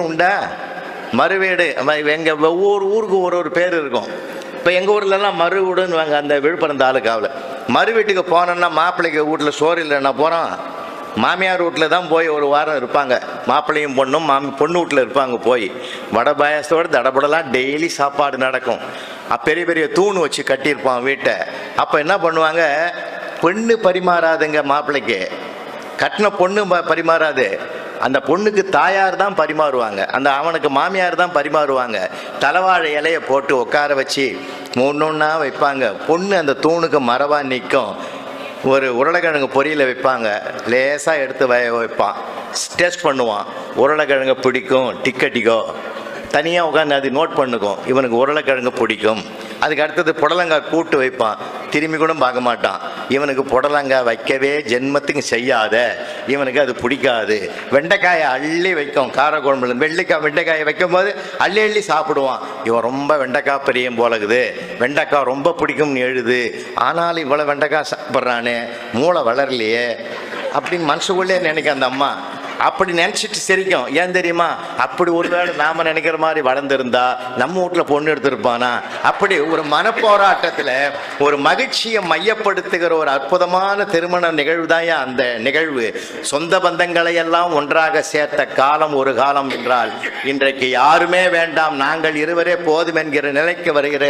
உண்டா? மறுவீடு எங்கள் ஒவ்வொரு ஊருக்கு ஒரு பேர் இருக்கும். இப்போ எங்கள் ஊர்லலாம் மறுவீடுன்னு வாங்க. அந்த விழுப்புரம் தாலுக்காவில் மறு வீட்டுக்கு போனோன்னா மாப்பிள்ளைக்கு வீட்டில் சோறு இல்லைன்னா போகிறோம், மாமியார் வீட்டில் தான் போய் ஒரு வாரம் இருப்பாங்க. மாப்பிள்ளையும் பொண்ணும் பொண்ணு வீட்டில் இருப்பாங்க. போய் வடை பாயசத்தோடு தடபடலாம் டெய்லி சாப்பாடு நடக்கும். பெரிய பெரிய தூண் வச்சு கட்டியிருப்பான் வீட்டை. அப்போ என்ன பண்ணுவாங்க, பெண்ணு பரிமாறாதுங்க மாப்பிள்ளைக்கு, கட்டின பொண்ணு பரிமாறாது. அந்த பொண்ணுக்கு தாயார் தான் பரிமாறுவாங்க, அந்த அவனுக்கு மாமியார் தான் பரிமாறுவாங்க. தலைவாழை இலையை போட்டு உட்கார வச்சு ஒன்றொன்னா வைப்பாங்க. பொண்ணு அந்த தூணுக்கு மரவாக நிற்கும். ஒரு உருளைக்கிழங்கு பொரியலை வைப்பாங்க, லேசாக எடுத்து வைப்பான், டேஸ்ட் பண்ணுவான். உருளைக்கிழங்கு பிடிக்கும், டிக்கோ தனியாக உட்காந்து அது நோட் பண்ணுக்கும், இவனுக்கு உருளைக்கிழங்கு பிடிக்கும். அதுக்கு அடுத்தது புடலங்காய் கூட்டு வைப்பான், திரும்பி கூட பார்க்க மாட்டான். இவனுக்கு புடலங்காய் வைக்கவே ஜென்மத்துக்கு செய்யாத, இவனுக்கு அது பிடிக்காது. வெண்டைக்காயை அள்ளி வைக்கும், காரக்குழம்புல வெண்டைக்காயை வைக்கும் போது அள்ளி அள்ளி சாப்பிடுவான். இவன் ரொம்ப வெண்டைக்காய் பிரியம் போலகுது, வெண்டைக்காய் ரொம்ப பிடிக்கும்னு எழுது. ஆனாலும் இவ்வளோ வெண்டைக்காய் சாப்பிட்றானே, மூளை வளரலையே அப்படின்னு மனசுக்குள்ளே நினைக்க அந்த அம்மா. அப்படி நினச்சிட்டு சிரிக்கும். ஏன் தெரியுமா, அப்படி ஒரு வேளை நாம் நினைக்கிற மாதிரி வளர்ந்துருந்தா நம்ம வீட்டில் பொண்ணு எடுத்திருப்பானா. அப்படி ஒரு மனப்போராட்டத்தில் ஒரு மகிழ்ச்சியை மையப்படுத்துகிற ஒரு அற்புதமான திருமண நிகழ்வு தான் அந்த நிகழ்வு. சொந்த பந்தங்களை எல்லாம் ஒன்றாக சேர்த்த காலம் ஒரு காலம் என்றால் இன்றைக்கு யாருமே வேண்டாம், நாங்கள் இருவரே போதும் என்கிற நிலைக்கு வருகிற